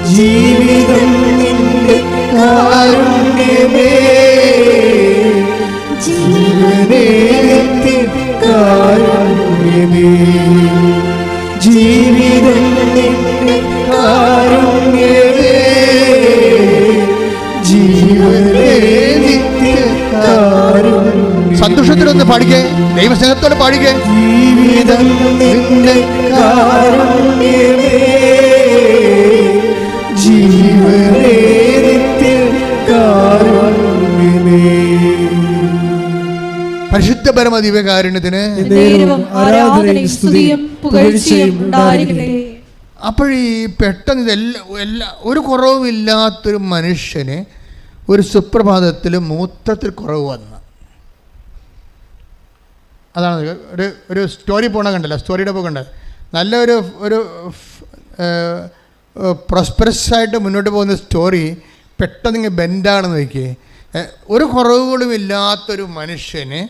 ജീവിതം നിന്റെ കാരുണ്യമേ, ജീവനേ കാരുണ്യമേ, ജീവിതം നിന്റെ കാരുണ്യമേ, ജീവനേ നിത്യ കാരുണ്യമേ. സന്തോഷത്തിലൊന്ന് പാടിക്കേ, ദൈവസ്നേഹത്തോടെ പാടിക്കേ. ജീവിതം നിന്റെ കാരുണ്യമേ, ജീവനേ നിത്യ കാരുണ്യമേ. പരിശുദ്ധ പരമ ദിവ്യകാരുണ്യത്തിന് ആരാധനയും സ്തുതിയും പുകഴ്ചയും ഉണ്ടായിരിക്കട്ടെ. അപ്പോൾ ഈ പെട്ടെന്ന് ഇതെല്ലാം ഒരു കുറവുമില്ലാത്തൊരു മനുഷ്യന് ഒരു സുപ്രഭാതത്തിൽ മൂത്രത്തിൽ കുറവ് വന്നു. അതാണ് ഒരു സ്റ്റോറി പോണ കണ്ടല്ലോ, സ്റ്റോറിയുടെ പോകണ്ട. നല്ലൊരു പ്രോസ്പെറസ് ആയിട്ട് മുന്നോട്ട് പോകുന്ന സ്റ്റോറി പെട്ടെന്ന് ഇങ്ങനെ ബെൻഡാണെന്ന് നോക്കിയേ. ഒരു കുറവുകളും ഇല്ലാത്തൊരു മനുഷ്യന്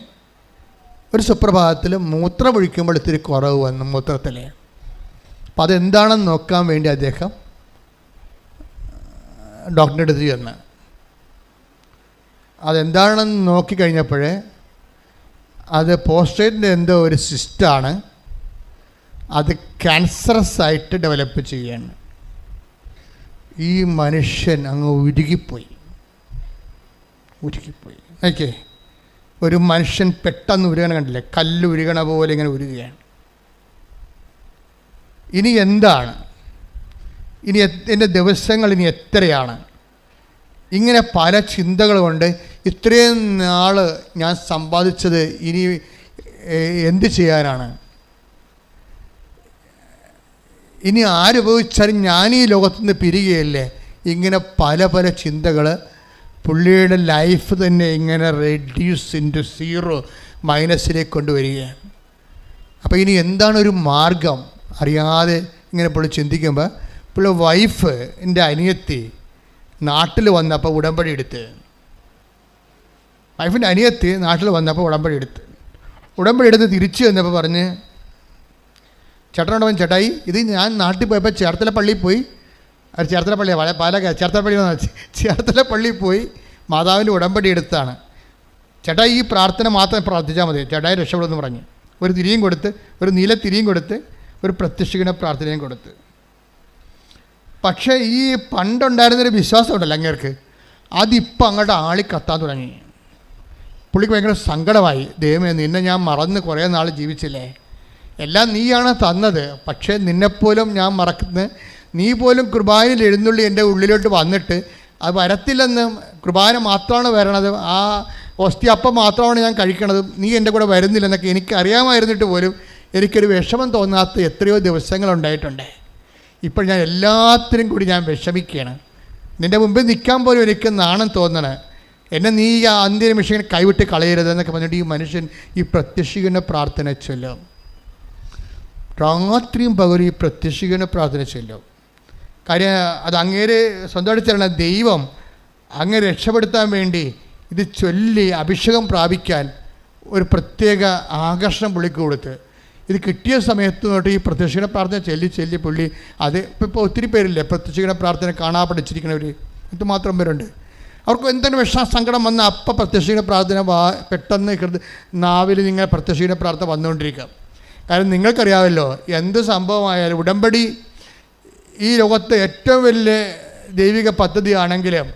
ഒരു സുപ്രഭാതത്തിൽ മൂത്രം ഒഴിക്കുമ്പോൾ ഇത്തിരി കുറവ് വന്നു മൂത്രത്തിൽ. അപ്പം അതെന്താണെന്ന് നോക്കാൻ വേണ്ടി അദ്ദേഹം ഡോക്ടറിൻ്റെ അടുത്ത് ചെന്ന് അതെന്താണെന്ന് നോക്കിക്കഴിഞ്ഞപ്പോഴേ അത് പോസ്റ്റേറ്റിൻ്റെ എന്തോ ഒരു സിസ്റ്റാണ്, അത് ക്യാൻസറസ് ആയിട്ട് ഡെവലപ്പ് ചെയ്യാണ്. ഈ മനുഷ്യൻ അങ്ങ് ഉരുകിപ്പോയി. ഓക്കെ, ഒരു മനുഷ്യൻ പെട്ടെന്ന് ഉരുകണ കണ്ടില്ലേ, കല്ല് ഉരുകണ പോലെ ഇങ്ങനെ ഉരുകയാണ്. ഇനി എന്താണ്, ഇനി എൻ്റെ ദിവസങ്ങൾ ഇനി എത്രയാണ്? ഇങ്ങനെ പല ചിന്തകൾ കൊണ്ട് ഇത്രയും നാൾ ഞാൻ സമ്പാദിച്ചത് ഇനി എന്ത് ചെയ്യാനാണ്? ഇനി ആരുപയോഗിച്ചാലും ഞാൻ ഈ ലോകത്തുനിന്ന് പിരികയല്ലേ? ഇങ്ങനെ പല പല ചിന്തകൾ പുള്ളിയുടെ ലൈഫ് തന്നെ ഇങ്ങനെ റെഡ്യൂസ് ഇൻറ്റു സീറോ, മൈനസിലേക്ക് കൊണ്ടുവരികയാണ്. അപ്പോൾ ഇനി എന്താണ് ഒരു മാർഗം അറിയാതെ ഇങ്ങനെ പുള്ളി ചിന്തിക്കുമ്പോൾ പുള്ളി വൈഫ് എൻ്റെ അനിയത്തി നാട്ടിൽ വന്നപ്പോൾ ഉടമ്പടി എടുത്ത്, വൈഫിൻ്റെ അനിയത്തി നാട്ടിൽ വന്നപ്പോൾ ഉടമ്പടി എടുത്ത് തിരിച്ചു വന്നപ്പോൾ പറഞ്ഞ്, ചേട്ടനോടവൻ ചേട്ടായി ഇത് ഞാൻ നാട്ടിൽ പോയപ്പോൾ ചേർത്തല പള്ളിയിൽ പോയി, അത് ചേർത്തല പള്ളിയാണ്, ചേർത്തല പള്ളിയിൽ പോയി മാതാവിൻ്റെ ഉടമ്പടി എടുത്താണ്. ചേട്ടായി ഈ പ്രാർത്ഥന മാത്രം പ്രാർത്ഥിച്ചാൽ മതി, ചേട്ടായി രക്ഷപ്പെടുമെന്ന് പറഞ്ഞ് ഒരു തിരിയും കൊടുത്ത്, ഒരു നീല തിരിയും കൊടുത്ത്, ഒരു പ്രത്യക്ഷീകരണ പ്രാർത്ഥനയും കൊടുത്ത്. പക്ഷേ ഈ പണ്ടുണ്ടായിരുന്നൊരു വിശ്വാസം ഉണ്ടല്ലോ അങ്ങേർക്ക്, അതിപ്പോൾ അങ്ങോട്ട് ആളി കത്താൻ തുടങ്ങി. പുള്ളിക്ക് ഭയങ്കര സങ്കടമായി. ദൈവമേ, നിന്നെ ഞാൻ മറന്ന് കുറേ നാൾ ജീവിച്ചില്ലേ, എല്ലാം നീയാണ് തന്നത്, പക്ഷേ നിന്നെപ്പോലും ഞാൻ മറക്കുന്നത്, നീ പോലും കുർബാനയിൽ എഴുന്നള്ളി എൻ്റെ ഉള്ളിലോട്ട് വന്നിട്ട് അത് വരത്തില്ലെന്ന്, കുർബാന മാത്രമാണ് വരണത്, ആ ഓസ്തി അപ്പം മാത്രമാണ് ഞാൻ കഴിക്കണത്, നീ എൻ്റെ കൂടെ വരുന്നില്ലെന്നൊക്കെ എനിക്കറിയാമായിരുന്നിട്ട് പോലും എനിക്കൊരു വിഷമം തോന്നാത്ത എത്രയോ ദിവസങ്ങളുണ്ടായിട്ടുണ്ട്. ഇപ്പോൾ ഞാൻ എല്ലാത്തിനും കൂടി ഞാൻ വിഷമിക്കുകയാണ്. നിൻ്റെ മുമ്പിൽ നിൽക്കാൻ പോലും എനിക്ക് നാണം തോന്നണേ, എന്നെ നീ ആ അന്ത്യനിമിഷം കൈവിട്ട് കളയരുതെന്നൊക്കെ പറഞ്ഞിട്ട് ഈ മനുഷ്യൻ ഈ പ്രത്യക്ഷീകരണ പ്രാർത്ഥന ചൊല്ലും. രാത്രിയും പകലും ഈ പ്രത്യക്ഷീകരണ പ്രാർത്ഥന ചൊല്ലും. കാര്യം അത് അങ്ങേര് സ്വന്തമായിട്ട് ചെല്ലണ ദൈവം അങ്ങ് രക്ഷപ്പെടുത്താൻ വേണ്ടി ഇത് ചൊല്ലി അഭിഷേകം പ്രാപിക്കാൻ ഒരു പ്രത്യേക ആകർഷണം പുള്ളിക്ക് കൊടുത്ത്, ഇത് കിട്ടിയ സമയത്ത് തൊട്ട് ഈ പ്രത്യക്ഷീകരണ പ്രാർത്ഥന ചൊല്ലി പുള്ളി അത് ഇപ്പോൾ ഒത്തിരി പേരില്ലേ പ്രത്യക്ഷീകരണ പ്രാർത്ഥന കാണാൻ പഠിച്ചിരിക്കുന്നവർ, എന്തുമാത്രം പേരുണ്ട്. അവർക്ക് എന്തെങ്കിലും സങ്കടം വന്നാൽ അപ്പം പ്രത്യക്ഷീകരണ പ്രാർത്ഥന പെട്ടെന്ന് നാവിൽ നിങ്ങൾ പ്രത്യക്ഷീകരണ പ്രാർത്ഥന വന്നുകൊണ്ടിരിക്കുക. കാരണം നിങ്ങൾക്കറിയാമല്ലോ, എന്ത് സംഭവമായാലും ഉടമ്പടി ഈ ലോകത്തെ ഏറ്റവും വലിയ ദൈവിക പദ്ധതിയാണെങ്കിലും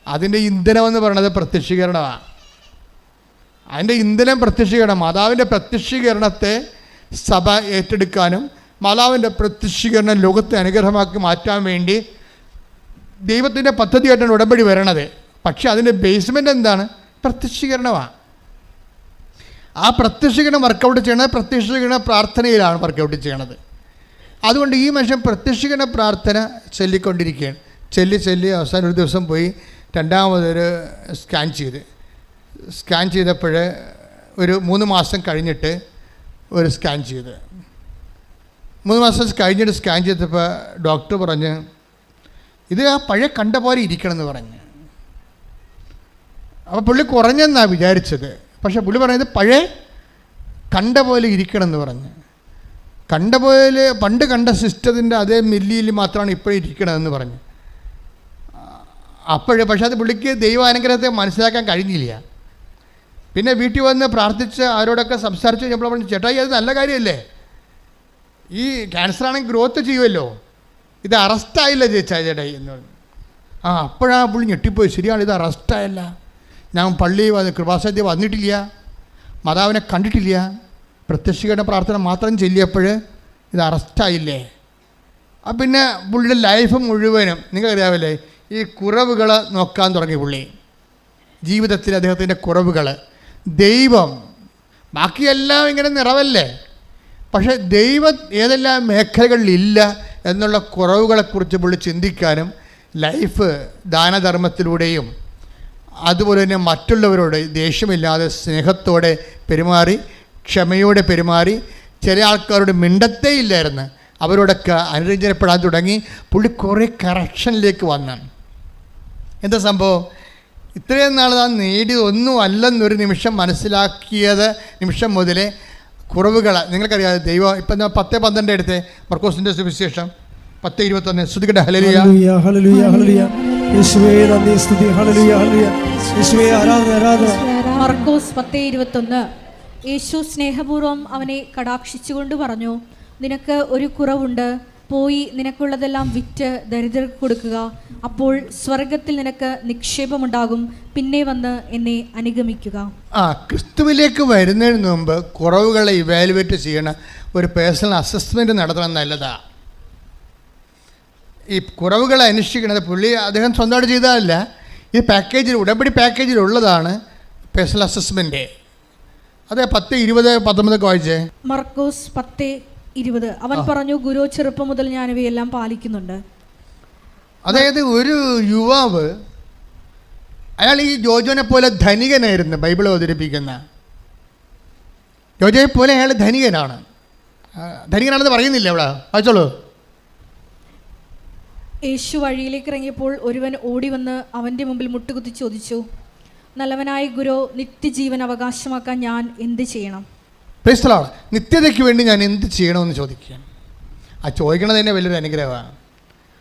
അതിൻ്റെ ഇന്ധനമെന്ന് പറയുന്നത് പ്രത്യക്ഷീകരണമാണ്. അതിൻ്റെ ഇന്ധനം പ്രത്യക്ഷീകരണം. മാതാവിൻ്റെ പ്രത്യക്ഷീകരണത്തെ സഭ ഏറ്റെടുക്കാനും മാതാവിൻ്റെ പ്രത്യക്ഷീകരണം ലോകത്തെ അനുഗ്രഹമാക്കി മാറ്റാൻ വേണ്ടി ദൈവത്തിൻ്റെ പദ്ധതിയായിട്ടാണ് ഉടമ്പടി വരണത്. പക്ഷേ അതിൻ്റെ ബേസ്മെൻ്റ് എന്താണ്? പ്രത്യക്ഷീകരണമാണ്. ആ പ്രത്യക്ഷീകരണം വർക്കൗട്ട് ചെയ്യണത് പ്രത്യക്ഷീകരണ പ്രാർത്ഥനയിലാണ് വർക്കൗട്ട് ചെയ്യണത്. അതുകൊണ്ട് ഈ മനുഷ്യൻ പ്രത്യക്ഷീകരണ പ്രാർത്ഥന ചൊല്ലിക്കൊണ്ടിരിക്കുകയാണ്. ചൊല്ലി അവസാനം ഒരു ദിവസം പോയി രണ്ടാമതൊരു സ്കാൻ ചെയ്തപ്പോൾ ഒരു 3 മാസം കഴിഞ്ഞിട്ട് ഒരു സ്കാൻ ചെയ്ത് 3 മാസം കഴിഞ്ഞിട്ട് സ്കാൻ ചെയ്തപ്പോൾ ഡോക്ടർ പറഞ്ഞ് ഇത് ആ പഴയ കണ്ട പോലെ ഇരിക്കണമെന്ന് പറഞ്ഞ്. അപ്പോൾ പുള്ളി കുറഞ്ഞെന്നാണ് വിചാരിച്ചത്. പക്ഷേ പുള്ളി പറഞ്ഞത് പഴയ കണ്ട പോലെ ഇരിക്കണമെന്ന് പറഞ്ഞ്. കണ്ട പോലെ പണ്ട് കണ്ട സിസ്റ്റത്തിൻ്റെ അതേ മില്ലിയിൽ മാത്രമാണ് ഇപ്പോഴും ഇരിക്കണതെന്ന് പറഞ്ഞു. പക്ഷെ അത് പുള്ളിക്ക് ദൈവാനുഗ്രഹത്തെ മനസ്സിലാക്കാൻ കഴിഞ്ഞില്ല. പിന്നെ വീട്ടിൽ വന്ന് പ്രാർത്ഥിച്ച് അവരോടൊക്കെ സംസാരിച്ച് കഴിഞ്ഞപ്പോൾ പറഞ്ഞു, ചേട്ടായി അത് നല്ല കാര്യമല്ലേ, ഈ ക്യാൻസറാണെങ്കിൽ ഗ്രോത്ത് ചെയ്യുമല്ലോ, ഇത് അറസ്റ്റായില്ല ചേട്ടായി എന്ന് പറഞ്ഞു. അപ്പോഴാണ് പുള്ളി ഞെട്ടിപ്പോയി. ശരിയാണ്, ഇത് അറസ്റ്റായല്ല, ഞാൻ പള്ളിയിൽ കൃപാസനത്തിൽ വന്നിട്ടില്ല, മാതാവിനെ കണ്ടിട്ടില്ല, പ്രത്യക്ഷീകരണ പ്രാർത്ഥന മാത്രം ചൊല്ലിയപ്പോൾ ഇത് അറസ്റ്റായില്ലേ. പിന്നെ പുള്ളിയുടെ ലൈഫ് മുഴുവനും നിങ്ങൾക്കറിയാമല്ലേ ഈ കുറവുകൾ നോക്കാൻ തുടങ്ങി പുള്ളി. ജീവിതത്തിൽ അദ്ദേഹത്തിൻ്റെ കുറവുകൾ, ദൈവം, ബാക്കിയെല്ലാം ഇങ്ങനെ നിറവല്ലേ, പക്ഷേ ദൈവം ഏതെല്ലാം മേഖലകളിലില്ല എന്നുള്ള കുറവുകളെക്കുറിച്ച് പുള്ളി ചിന്തിക്കാനും ലൈഫ് ദാനധർമ്മത്തിലൂടെയും അതുപോലെ തന്നെ മറ്റുള്ളവരോട് ദേഷ്യമില്ലാതെ സ്നേഹത്തോടെ പെരുമാറി, ക്ഷമയോടെ പെരുമാറി, ചില ആൾക്കാരോട് മിണ്ടത്തേ ഇല്ലായിരുന്നു, അവരോടൊക്കെ അനുരഞ്ജനപ്പെടാൻ തുടങ്ങി. പുള്ളി കുറേ കറക്ഷനിലേക്ക് വന്നു. എന്താ സംഭവം? ഇത്രയും നാൾ താൻ നേടിയത് ഒന്നും അല്ലെന്നൊരു നിമിഷം മനസ്സിലാക്കിയത് നിമിഷം മുതലേ കുറവുകൾ നിങ്ങൾക്കറിയാതെ ദൈവം ഇപ്പം 10:12 എടുത്തേ, മർക്കോസിൻ്റെ സുവിശേഷം 10:21 ശ്രുതികട്ടെ. ഹല്ലേലൂയ ഹല്ലേലൂയ ഹല്ലേലൂയ യേശുവേ നന്ദി സ്തുതി ഹല്ലേലൂയ ഹല്ലേലൂയ യേശുവേ ആരാധന ആരാധന. മർക്കോസ് 10:21 യേശു സ്നേഹപൂർവ്വം അവനെ കടാക്ഷിച്ചുകൊണ്ട് പറഞ്ഞു, നിനക്ക് ഒരു കുറവുണ്ട്, പോയി നിനക്കുള്ളതെല്ലാം വിറ്റ് ദരിദ്രർക്ക് കൊടുക്കുക, അപ്പോൾ സ്വർഗത്തിൽ നിനക്ക് നിക്ഷേപമുണ്ടാകും, പിന്നെ വന്ന് എന്നെ അനുഗമിക്കുക. ക്രിസ്തുവിലേക്ക് വരുന്നതിന് മുമ്പ് കുറവുകളെ ഇവാലുവേറ്റ് ചെയ്യണ ഒരു പേഴ്സണൽ അസസ്മെൻറ്റ് നടത്തണം, നല്ലതാ. ഈ കുറവുകളെ അന്വേഷിക്കുന്നത് അദ്ദേഹം സ്വന്തമായിട്ട് ചെയ്തതല്ല, ഈ പാക്കേജിൽ ഉടമ്പടി പാക്കേജിലുള്ളതാണ് പേഴ്സണൽ അസസ്മെൻറ്റ്. അതെ 10:20-19 വായിച്ചേ. മർക്കോസ് 10:20 അവൻ പറഞ്ഞു, ഗുരു, ചെറുപ്പം മുതൽ ഞാൻ ഇവയെല്ലാം പാലിക്കുന്നുണ്ട്. അതായത് ഒരു യുവാവ്, അയാൾ ഈ ജോജോനെ പോലെ ധനികനായിരുന്നു. ബൈബിൾ അവതരിപ്പിക്കുന്ന ജോജോയെ പോലെ അയാൾ ധനികനാണ്. ധനികനാണെന്ന് പറയുന്നില്ല ഇവിടെ, വായിച്ചോളൂ. യേശു വഴിയിലേക്ക് ഇറങ്ങിയപ്പോൾ ഒരുവൻ ഓടി വന്ന് അവൻ്റെ മുമ്പിൽ മുട്ടുകുത്തി ചോദിച്ചു, നല്ലവനായ ഗുരു, നിത്യജീവൻ അവകാശമാക്കാൻ ഞാൻ എന്ത് ചെയ്യണം? നിത്യതയ്ക്ക് വേണ്ടി ഞാൻ എന്ത് ചെയ്യണമെന്ന് ചോദിക്കുകയാണ്. ചോദിക്കണത് തന്നെ വലിയൊരു അനുഗ്രഹമാണ്.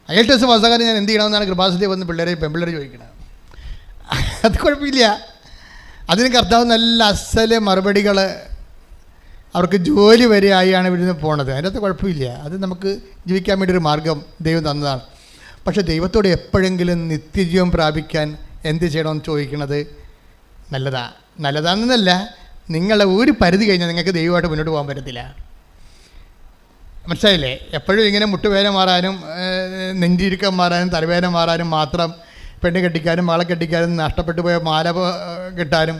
IELTS പാസ്സാകാൻ ഞാൻ എന്ത് ചെയ്യണമെന്നാണ് കൃപാസനത്തിൽ വന്ന് പെൺപിള്ളേർ ചോദിക്കുന്നത്. അത് കുഴപ്പമില്ല, അതിന് കർത്താവ് നല്ല അസല് മറുപടികൾ, അവർക്ക് ജോലി വരെ ആയാണ് ഇവിടുന്ന് പോണത്. അതിനകത്ത് കുഴപ്പമില്ല, അത് നമുക്ക് ജീവിക്കാൻ വേണ്ടി ഒരു മാർഗം ദൈവം തന്നതാണ്. പക്ഷേ ദൈവത്തോട് എപ്പോഴെങ്കിലും നിത്യജീവൻ പ്രാപിക്കാൻ എന്ത് ചെയ്യണമെന്ന് ചോദിക്കുന്നത് നല്ലതാണെന്നല്ല, നിങ്ങളെ ഒരു പരിധി കഴിഞ്ഞാൽ നിങ്ങൾക്ക് ദൈവമായിട്ട് മുന്നോട്ട് പോകാൻ പറ്റത്തില്ല. മനസ്സിലായില്ലേ? എപ്പോഴും ഇങ്ങനെ മുട്ടുവേദന മാറാനും നെഞ്ചിരുക്കം മാറാനും തലവേദന മാറാനും മാത്രം, പെണ്ണ് കെട്ടിക്കാനും മാളെ കെട്ടിക്കാനും നഷ്ടപ്പെട്ടു പോയ മാല കെട്ടാനും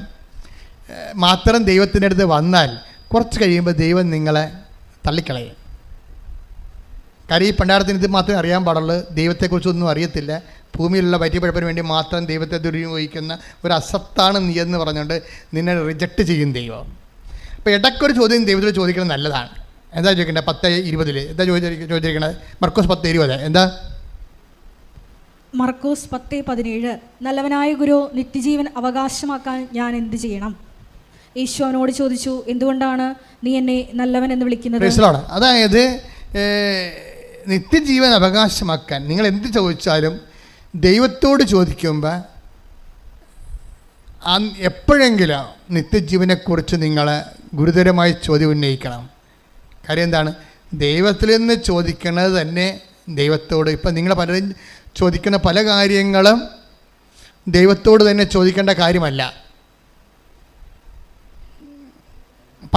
മാത്രം ദൈവത്തിൻ്റെ അടുത്ത് വന്നാൽ കുറച്ച് കഴിയുമ്പോൾ ദൈവം നിങ്ങളെ തള്ളിക്കളയും. കാര്യം ഈ പണ്ടാരത്തിന് ഇത് മാത്രമേ അറിയാൻ പാടുള്ളൂ, ദൈവത്തെക്കുറിച്ചൊന്നും അറിയത്തില്ല, ഭൂമിയിലുള്ള പറ്റിപ്പഴപ്പിന് വേണ്ടി മാത്രം ദൈവത്തെ ദുരുപയോഗിക്കുന്ന ഒരു അസത്താണ് നീ എന്ന് പറഞ്ഞുകൊണ്ട് നിന്നെ റിജക്റ്റ് ചെയ്യും ദൈവം. അപ്പോൾ ഇടയ്ക്കൊരു ചോദ്യം ദൈവത്തോട് ചോദിക്കുന്നത് നല്ലതാണ്. എന്താ ചോദിക്കേണ്ടത്? 10:20 എന്താ ചോദിച്ചിരിക്കണത്? മർക്കോസ് 10:20 എന്താ? മർക്കോസ് 10:17 നല്ലവനായ ഗുരു, നിത്യജീവൻ അവകാശമാക്കാൻ ഞാൻ എന്ത് ചെയ്യണം? യേശു അവനോട് ചോദിച്ചു, എന്തുകൊണ്ടാണ് നീ എന്നെ നല്ലവൻ എന്ന് വിളിക്കുന്നത്? അതായത് നിത്യജീവൻ അവകാശമാക്കാൻ നിങ്ങൾ എന്ത് ചോദിച്ചാലും ദൈവത്തോട് ചോദിക്കുമ്പോൾ എപ്പോഴെങ്കിലും നിത്യജീവനെക്കുറിച്ച് നിങ്ങൾ ഗുരുതരമായി ചോദ്യം ഉന്നയിക്കണം. കാര്യം എന്താണ്? ദൈവത്തിൽ നിന്ന് ചോദിക്കുന്നത് തന്നെ ദൈവത്തോട്. ഇപ്പം നിങ്ങൾ പലരും ചോദിക്കുന്ന പല കാര്യങ്ങളും ദൈവത്തോട് തന്നെ ചോദിക്കേണ്ട കാര്യമല്ല.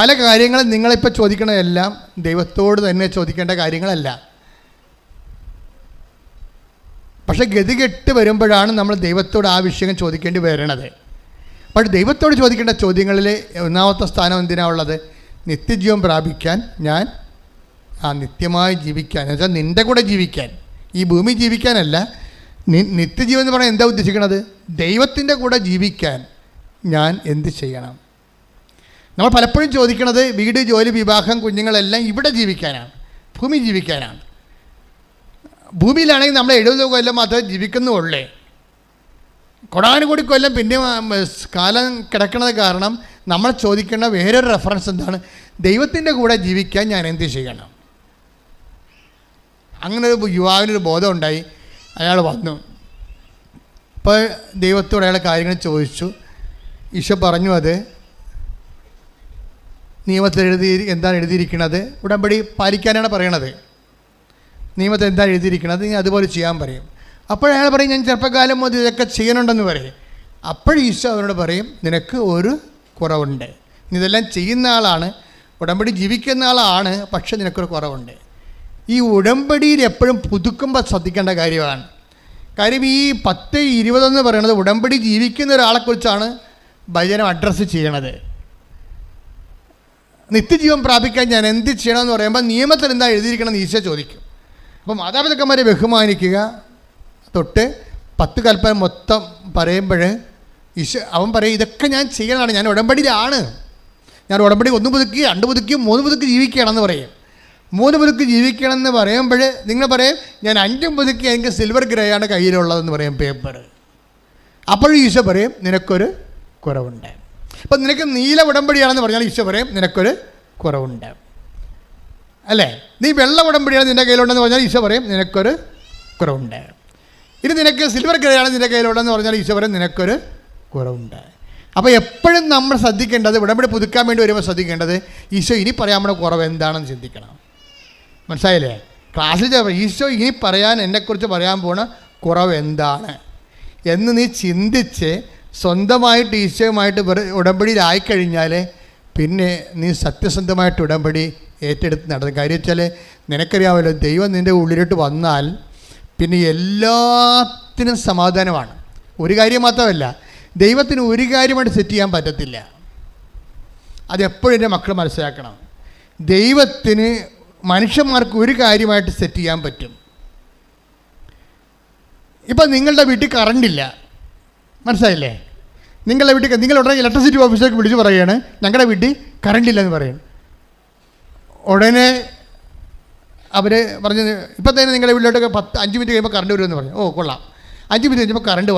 പല കാര്യങ്ങളും നിങ്ങളിപ്പോൾ ചോദിക്കണതെല്ലാം ദൈവത്തോട് തന്നെ ചോദിക്കേണ്ട കാര്യങ്ങളല്ല. പക്ഷേ ഗതികെട്ട് വരുമ്പോഴാണ് നമ്മൾ ദൈവത്തോട് ആ വിഷയം ചോദിക്കേണ്ടി വരണത്. പക്ഷേ ദൈവത്തോട് ചോദിക്കേണ്ട ചോദ്യങ്ങളിൽ ഒന്നാമത്തെ സ്ഥാനം എന്തിനാണ് ഉള്ളത്? നിത്യജീവൻ പ്രാപിക്കാൻ, ഞാൻ നിത്യമായി ജീവിക്കാൻ, എന്നുവെച്ചാൽ നിൻ്റെ കൂടെ ജീവിക്കാൻ, ഈ ഭൂമി ജീവിക്കാനല്ല. നിത്യജീവൻ എന്ന് പറഞ്ഞാൽ എന്താ ഉദ്ദേശിക്കണത്? ദൈവത്തിൻ്റെ കൂടെ ജീവിക്കാൻ ഞാൻ എന്ത് ചെയ്യണം? നമ്മൾ പലപ്പോഴും ചോദിക്കണത് വീട്, ജോലി, വിവാഹം, കുഞ്ഞുങ്ങളെല്ലാം ഇവിടെ ജീവിക്കാനാണ്, ഭൂമി ജീവിക്കാനാണ്. ഭൂമിയിലാണെങ്കിൽ നമ്മൾ 70 കൊല്ലം മാത്രമേ ജീവിക്കുന്നുള്ളേ. കൊടാനുകൂടി കൊല്ലം പിന്നെ കാലം കിടക്കുന്നത് കാരണം നമ്മൾ ചോദിക്കേണ്ട വേറൊരു റെഫറൻസ് എന്താണ്? ദൈവത്തിൻ്റെ കൂടെ ജീവിക്കാൻ ഞാൻ എന്ത് ചെയ്യണം? അങ്ങനെ ഒരു യുവാവിനൊരു ബോധം ഉണ്ടായി. അയാൾ വന്നു. അപ്പോൾ ദൈവത്തോട് അയാൾ കാര്യങ്ങൾ ചോദിച്ചു. ഈശോ പറഞ്ഞു, അത് നിയമത്തിൽ എന്താണ് എഴുതിയിരിക്കുന്നത്, ഉടമ്പടി പാലിക്കാനാണ് പറയണത്. നിയമത്തിൽ എന്താണ് എഴുതിയിരിക്കുന്നത്, നീ അതുപോലെ ചെയ്യാൻ പറയും. അപ്പോഴയാൾ പറയും, ഞാൻ ചെറുപ്പകാലം മുതൽ ഇതൊക്കെ ചെയ്യണമെന്ന് പറയും. ഈശോ അവനോട് പറയും, നിനക്ക് ഒരു കുറവുണ്ട്. നീ ഇതെല്ലാം ചെയ്യുന്ന ആളാണ്, ഉടമ്പടി ജീവിക്കുന്ന ആളാണ്, പക്ഷെ നിനക്കൊരു കുറവുണ്ട്. ഈ ഉടമ്പടിയിൽ എപ്പോഴും പുതുക്കുമ്പോൾ ശ്രദ്ധിക്കേണ്ട കാര്യമാണ്. കാര്യം ഈ 10-20 എന്ന് പറയുന്നത് ഉടമ്പടി ജീവിക്കുന്ന ഒരാളെക്കുറിച്ചാണ് ഭജനം അഡ്രസ്സ് ചെയ്യണത്. നിത്യജീവൻ പ്രാപിക്കാൻ ഞാൻ എന്ത് ചെയ്യണമെന്ന് പറയുമ്പോൾ നിയമത്തിൽ എന്താ എഴുതിയിരിക്കണമെന്ന് ഈശോ ചോദിക്കും. അപ്പോൾ മാതാപിതാക്കന്മാരെ ബഹുമാനിക്കുക തൊട്ട് 10 കൽപ്പന മൊത്തം പറയുമ്പോൾ ഈശോ അവൻ പറയും, ഇതൊക്കെ ഞാൻ ചെയ്യണതാണ്, ഞാൻ ഉടമ്പടിയിലാണ്. ഞാൻ ഉടമ്പടി 1 പുതുക്കി 2 പുതുക്കി 3 പുതുക്കി ജീവിക്കുകയാണെന്ന് പറയും. 3 പുതുക്കി ജീവിക്കണമെന്ന് പറയുമ്പോൾ നിങ്ങൾ പറയും, ഞാൻ 5 പുതുക്കി എനിക്ക് സിൽവർ ഗ്രേയാണ് കയ്യിലുള്ളതെന്ന് പറയും, പേപ്പർ. അപ്പോഴും ഈശോ പറയും, നിനക്കൊരു കുറവുണ്ട്. ഇപ്പം നിനക്ക് നീല ഉടമ്പടിയാണെന്ന് പറഞ്ഞാൽ ഈശോ പറയും, നിനക്കൊരു കുറവുണ്ട്. അല്ലേ? നീ വെള്ള ഉടമ്പടിയാണ് നിൻ്റെ കയ്യിലുണ്ടെന്ന് പറഞ്ഞാൽ ഈശോ പറയും, നിനക്കൊരു കുറവുണ്ട്. ഇനി നിനക്ക് സിൽവർ ഗ്രേയാണ് നിൻ്റെ കയ്യിലുള്ളതെന്ന് പറഞ്ഞാൽ ഈശോ പറയും, നിനക്കൊരു കുറവുണ്ട്. അപ്പോൾ എപ്പോഴും നമ്മൾ ശ്രദ്ധിക്കേണ്ടത്, ഉടമ്പടി പുതുക്കാൻ വേണ്ടി വരുമ്പോൾ ശ്രദ്ധിക്കേണ്ടത്, ഈശോ ഇനി പറയാൻ നമ്മുടെ കുറവ് എന്താണെന്ന് ചിന്തിക്കണം. മനസ്സിലായില്ലേ? ക്ലാസ്സിൽ ഈശോ ഇനി പറയാൻ എന്നെക്കുറിച്ച് പറയാൻ പോണ കുറവ് എന്താണ് എന്ന് നീ ചിന്തിച്ച് സ്വന്തമായിട്ട് ഈശോയുമായിട്ട് ഉടമ്പടിയിലായിക്കഴിഞ്ഞാൽ പിന്നെ നീ സത്യസന്ധമായിട്ട് ഉടമ്പടി ഏറ്റെടുത്ത് നടത്തും. കാര്യം വെച്ചാൽ നിനക്കറിയാമല്ലോ, ദൈവം നിൻ്റെ ഉള്ളിലോട്ട് വന്നാൽ പിന്നെ എല്ലാത്തിനും സമാധാനമാണ്. ഒരു കാര്യം മാത്രമല്ല, ദൈവത്തിന് ഒരു കാര്യമായിട്ട് സെറ്റ് ചെയ്യാൻ പറ്റത്തില്ല. അതെപ്പോഴും എൻ്റെ മക്കൾ മനസ്സിലാക്കണം. ദൈവത്തിന് മനുഷ്യന്മാർക്ക് ഒരു കാര്യമായിട്ട് സെറ്റ് ചെയ്യാൻ പറ്റും. ഇപ്പം നിങ്ങളുടെ വീട്ടിൽ കറണ്ടില്ല, മനസ്സിലായില്ലേ? നിങ്ങളുടെ വീട്ടിൽ നിങ്ങൾ ഉടനെ ഇലക്ട്രിസിറ്റി ഓഫീസിലേക്ക് വിളിച്ച് പറയുകയാണ്, ഞങ്ങളുടെ വീട്ടിൽ കറണ്ടില്ലെന്ന് പറയും. ഉടനെ അവർ പറഞ്ഞ്, ഇപ്പം തന്നെ നിങ്ങളുടെ വീട്ടിലോട്ടൊക്കെ 5 മിനിറ്റ് കഴിയുമ്പോൾ കറണ്ട് വരുമെന്ന് പറഞ്ഞു. ഓ കൊള്ളാം. 5 മിനിറ്റ് കഴിഞ്ഞപ്പോൾ കറണ്ട്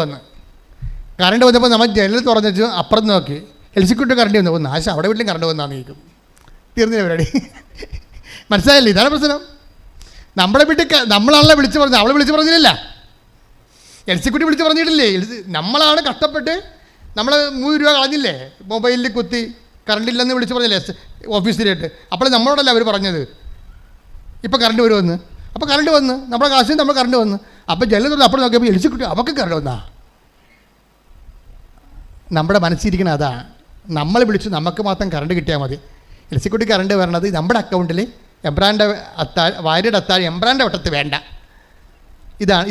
വന്നപ്പോൾ നമ്മൾ ജനൽ തുറന്നു വെച്ച് അപ്പുറത്ത് നോക്കി, എൽസിക്യൂട്ട് കറണ്ട് വന്നു. നാശം, അവിടെ വീട്ടിലും കറണ്ട് വന്നാന്ന് ചോദിക്കും. തീർന്നില്ല പരിപാടി. മനസ്സിലായില്ലേ? ഇതാണ് പ്രശ്നം. നമ്മുടെ വീട്ടിൽ നമ്മളാണല്ലോ വിളിച്ച് പറഞ്ഞത്, അവളെ വിളിച്ച് പറഞ്ഞില്ല, എൽസിക്കുട്ടി വിളിച്ച് പറഞ്ഞിട്ടില്ലേ. നമ്മളാണ് കഷ്ടപ്പെട്ട് നമ്മൾ 3 രൂപ കളഞ്ഞില്ലേ, മൊബൈലിൽ കുത്തി കറണ്ടില്ലെന്ന് വിളിച്ച് പറഞ്ഞില്ലേ ഓഫീസിലേക്ക്. അപ്പോൾ നമ്മളോടല്ല അവർ പറഞ്ഞത് ഇപ്പോൾ കറണ്ട് വരുമെന്ന്. അപ്പോൾ കറണ്ട് വന്ന് നമ്മുടെ കാശിന് നമ്മൾ കറണ്ട് വന്ന്. അപ്പോൾ ജനൽ തുറന്ന് അപ്പോൾ നോക്കിയപ്പോൾ എൽസിക്കുട്ടി അവർക്ക് കറണ്ട് വന്നാ. നമ്മുടെ മനസ്സിരിക്കണ അതാണ്. നമ്മൾ വിളിച്ച് നമുക്ക് മാത്രം കറണ്ട് കിട്ടിയാൽ മതി. എൽസിക്കുട്ടി കറണ്ട് വരണത് നമ്മുടെ അക്കൗണ്ടിൽ എംബ്രാൻ്റെ വാര്യയുടെ അത്താഴം എംബ്രാൻ്റെ വട്ടത്ത് വേണ്ട.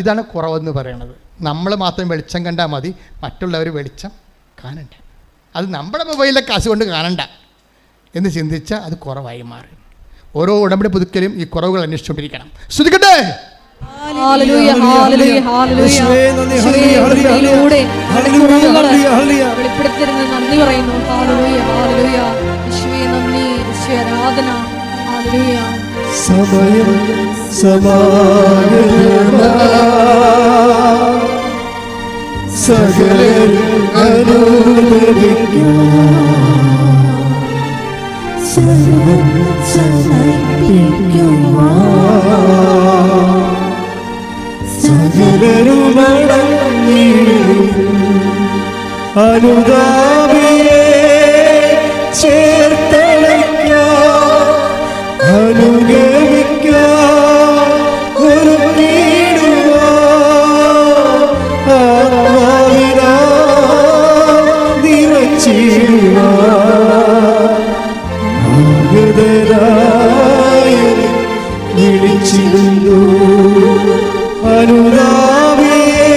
ഇതാണ് കുറവെന്ന് പറയണത്. നമ്മൾ മാത്രം വെളിച്ചം കണ്ടാൽ മതി, മറ്റുള്ളവർ വെളിച്ചം കാണണ്ട. അത് നമ്മുടെ മൊബൈലിലെ കാശ് കൊണ്ട് കാണണ്ട എന്ന് ചിന്തിച്ചാൽ അത് കുറവായി മാറും. ഓരോ ഉടമ്പടി പുതുക്കലും ഈ കുറവുകൾ അന്വേഷിച്ചുകൊണ്ടിരിക്കണം. ശ്രദ്ധിക്കട്ടെ. സമയം അനുതാപിയെ വിളിച്ചിരുന്നു അനുതാപിയെ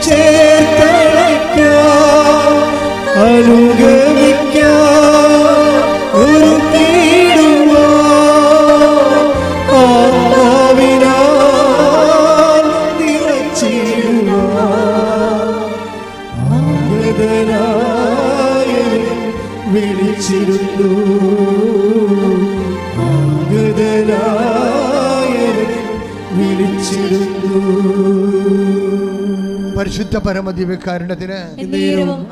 ചേർത്തളയ്ക്കാം, അനുഗമിക്കാം ഒരു കീടുമോ ആത്മാവിനാൽ നിറച്ചിടുവാൻ ആഗതനായ വിളിച്ചിരുന്നു പരിശുദ്ധ പരമദിവ്യകാരുണ്യത്തിന്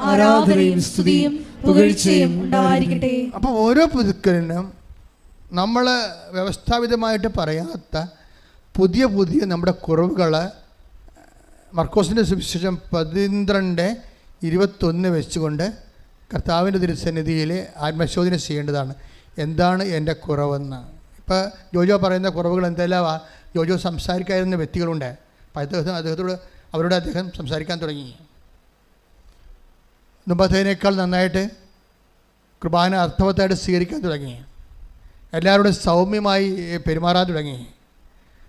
ആരാധനയും സ്തുതിയും പുകഴ്ചയും ഉണ്ടായിരിക്കട്ടെ. അപ്പോൾ ഓരോ പുതുക്കലിനും നമ്മൾ വ്യവസ്ഥാപിതമായിട്ട് പറയാത്ത പുതിയ നമ്മുടെ കുറവുകൾ മർക്കോസിൻ്റെ സുവിശേഷം 12:21 വെച്ചുകൊണ്ട് കർത്താവിൻ്റെ തിരുസന്നിധിയിൽ ആത്മശോധന ചെയ്യേണ്ടതാണ്. എന്താണ് എൻ്റെ കുറവെന്ന്? ഇപ്പോൾ ജോജോ പറയുന്ന കുറവുകൾ എന്തെല്ലാമാ? ജോജോ സംസാരിക്കാതിരുന്ന വ്യക്തികളുണ്ട്. അപ്പോൾ അദ്ദേഹത്തോട് അവരോട് അദ്ദേഹം സംസാരിക്കാൻ തുടങ്ങി. മുമ്പത്തേനേക്കാൾ നന്നായിട്ട് കുർബാന അർത്ഥവത്തായിട്ട് സ്വീകരിക്കാൻ തുടങ്ങി. എല്ലാവരോടും സൗമ്യമായി പെരുമാറാൻ തുടങ്ങി.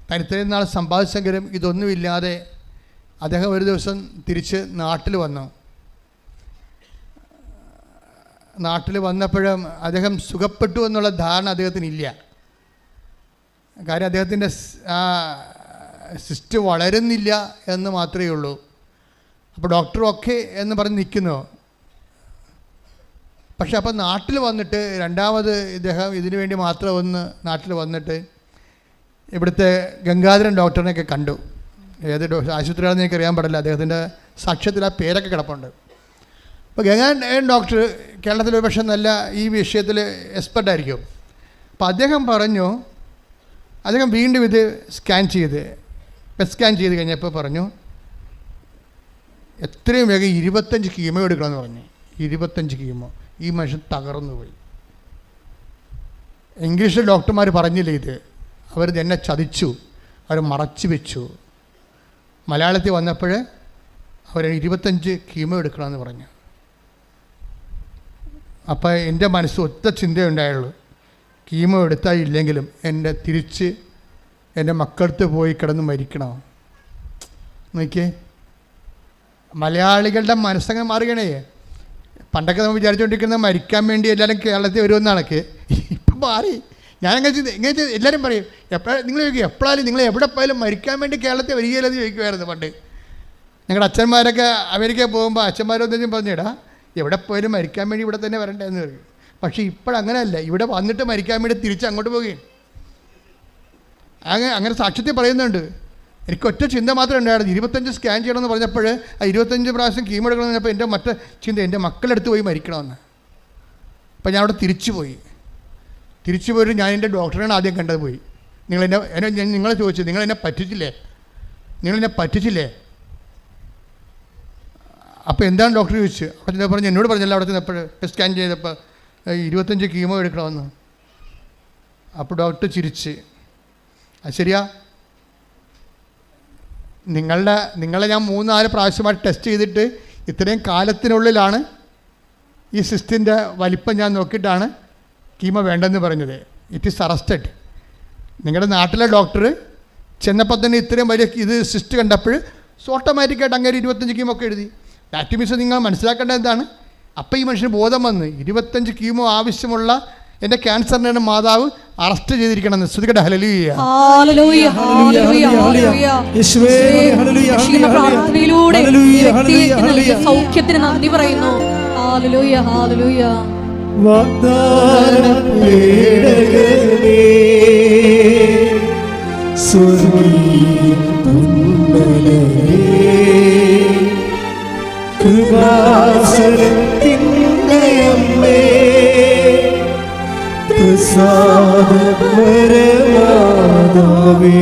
താൻ ഇത്രയും നാൾ സമ്പാദിച്ചെങ്കിലും ഇതൊന്നുമില്ലാതെ അദ്ദേഹം ഒരു ദിവസം തിരിച്ച് നാട്ടിൽ വന്നു. നാട്ടിൽ വന്നപ്പോഴും അദ്ദേഹം സുഖപ്പെട്ടു എന്നുള്ള ധാരണ അദ്ദേഹത്തിനില്ല. കാര്യം അദ്ദേഹത്തിൻ്റെ സിസ്റ്റ് വളരുന്നില്ല എന്ന് മാത്രമേ ഉള്ളൂ. അപ്പോൾ ഡോക്ടർ ഓക്കെ എന്ന് പറഞ്ഞ് നിൽക്കുന്നു. പക്ഷെ അപ്പോൾ നാട്ടിൽ വന്നിട്ട് രണ്ടാമത് ഇദ്ദേഹം ഇതിനു വേണ്ടി മാത്രം ഒന്ന് നാട്ടിൽ വന്നിട്ട് ഇവിടുത്തെ ഗംഗാധരൻ ഡോക്ടറിനെയൊക്കെ കണ്ടു. ഏത് ആശുപത്രിയാണെന്ന് എനിക്ക് അറിയാൻ പാടില്ല. അദ്ദേഹത്തിൻ്റെ സാക്ഷ്യത്തിൽ ആ പേരൊക്കെ കിടപ്പുണ്ട്. അപ്പോൾ ഗംഗാധരൻ ഡോക്ടർ കേരളത്തിൽ ഒരു പക്ഷേ നല്ല ഈ വിഷയത്തിൽ എക്സ്പെർട്ടായിരിക്കും. അപ്പോൾ അദ്ദേഹം പറഞ്ഞു, അദ്ദേഹം വീണ്ടും ഇത് സ്കാൻ ചെയ്ത് കഴിഞ്ഞപ്പോൾ പറഞ്ഞു എത്രയും വേഗം 25 കീമോ എടുക്കണമെന്ന് പറഞ്ഞു. 25 കീമോ. ഈ മനുഷ്യൻ തകർന്നു പോയി. ഇംഗ്ലീഷിൽ ഡോക്ടർമാർ പറഞ്ഞില്ല ഇത്, അവർ എന്നെ ചതിച്ചു, അവർ മറച്ചു വെച്ചു. മലയാളത്തിൽ വന്നപ്പോൾ അവർ 25 കീമോ എടുക്കണമെന്ന് പറഞ്ഞു. അപ്പോൾ എൻ്റെ മനസ്സ് ഒറ്റ ചിന്തയുണ്ടായുള്ളൂ, കീമോ എടുത്താൽ ഇല്ലെങ്കിലും തിരിച്ച് എൻ്റെ മക്കളടുത്ത് പോയി കിടന്ന് മരിക്കണം. നോക്കിയേ, മലയാളികളുടെ മനസ്സങ്ങനെ മാറുകയാണേ. പണ്ടൊക്കെ നമ്മൾ വിചാരിച്ചുകൊണ്ടിരിക്കുന്നത് മരിക്കാൻ വേണ്ടി എല്ലാവരും കേരളത്തിൽ വരുമെന്നാണൊക്കെ. ഇപ്പം മാറി. ഇങ്ങനെ എല്ലാവരും പറയും, നിങ്ങൾ ചോദിക്കും എപ്പോഴായാലും നിങ്ങൾ എവിടെ പോയാലും മരിക്കാൻ വേണ്ടി കേരളത്തിൽ വരികയില്ലെന്ന് ചോദിക്കുമായിരുന്നു പണ്ട്. ഞങ്ങളുടെ അച്ഛന്മാരൊക്കെ അമേരിക്കയിൽ പോകുമ്പോൾ അച്ഛന്മാരൊന്നും പറഞ്ഞിടാ എവിടെ പോയാലും മരിക്കാൻ വേണ്ടി ഇവിടെ തന്നെ വരണ്ടേന്ന് പറയും. പക്ഷേ ഇപ്പോഴങ്ങനെയല്ല, ഇവിടെ വന്നിട്ട് മരിക്കാൻ വേണ്ടി തിരിച്ച് അങ്ങോട്ട് പോവുകയും അങ്ങനെ സാക്ഷ്യത്തിൽ പറയുന്നുണ്ട്. എനിക്ക് ഒറ്റ ചിന്ത മാത്രമേ ഉണ്ടായിരുന്നു, 25 സ്കാൻ ചെയ്യണമെന്ന് പറഞ്ഞപ്പോൾ ആ 25 പ്രാവശ്യം കീമോ എടുക്കണമെന്ന് പറഞ്ഞപ്പോൾ എൻ്റെ മറ്റേ ചിന്ത എൻ്റെ മക്കളെടുത്ത് പോയി മരിക്കണമെന്ന്. അപ്പോൾ ഞാൻ അവിടെ തിരിച്ചു പോയിട്ട് ഞാൻ എൻ്റെ ഡോക്ടറാണ് ആദ്യം കണ്ടത്. പോയി നിങ്ങളെ ചോദിച്ചു, നിങ്ങളെന്നെ പറ്റിച്ചില്ലേ? അപ്പോൾ എന്താണ് ഡോക്ടർ ചോദിച്ചു. അവിടെ പറഞ്ഞു, എന്നോട് പറഞ്ഞല്ലോ അവിടെ ചെന്നപ്പോൾ സ്കാൻ ചെയ്തപ്പോൾ 25 കീമോ എടുക്കണമെന്ന്. അപ്പോൾ ഡോക്ടർ ചിരിച്ച്, അത് ശരിയാ, നിങ്ങളെ ഞാൻ 3-4 പ്രാവശ്യമായിട്ട് ടെസ്റ്റ് ചെയ്തിട്ട് ഇത്രയും കാലത്തിനുള്ളിലാണ് ഈ സിസ്റ്റിൻ്റെ വലിപ്പം ഞാൻ നോക്കിയിട്ടാണ് കീമോ വേണ്ടെന്ന് പറഞ്ഞത്. It is arrested. നിങ്ങളുടെ നാട്ടിലെ ഡോക്ടർ ചെന്നപ്പോൾ തന്നെ ഇത്രയും വലിയ ഇത് സിസ്റ്റ് കണ്ടപ്പോൾ ഓട്ടോമാറ്റിക്കായിട്ട് അങ്ങനെ 25 കീമോ ഒക്കെ എഴുതി. ദാറ്റ് മീൻസ് നിങ്ങൾ മനസ്സിലാക്കേണ്ടത് എന്താണ്? അപ്പോൾ ഈ മനുഷ്യന് ബോധം വന്ന് 25 കീമോ ആവശ്യമുള്ള എൻ്റെ ക്യാൻസറിൻ്റെ മാതാവ് അറസ്റ്റ് ചെയ്തിരിക്കണം. ശ്രദ്ധിക്കട്ടെ. ഹല്ലേലൂയ. സൗഖ്യത്തിന് നന്ദി പറയുന്നു. കൃപാസനത്തിൻ്റെ അമ്മേ, പ്രസാദപരമാതാവേ,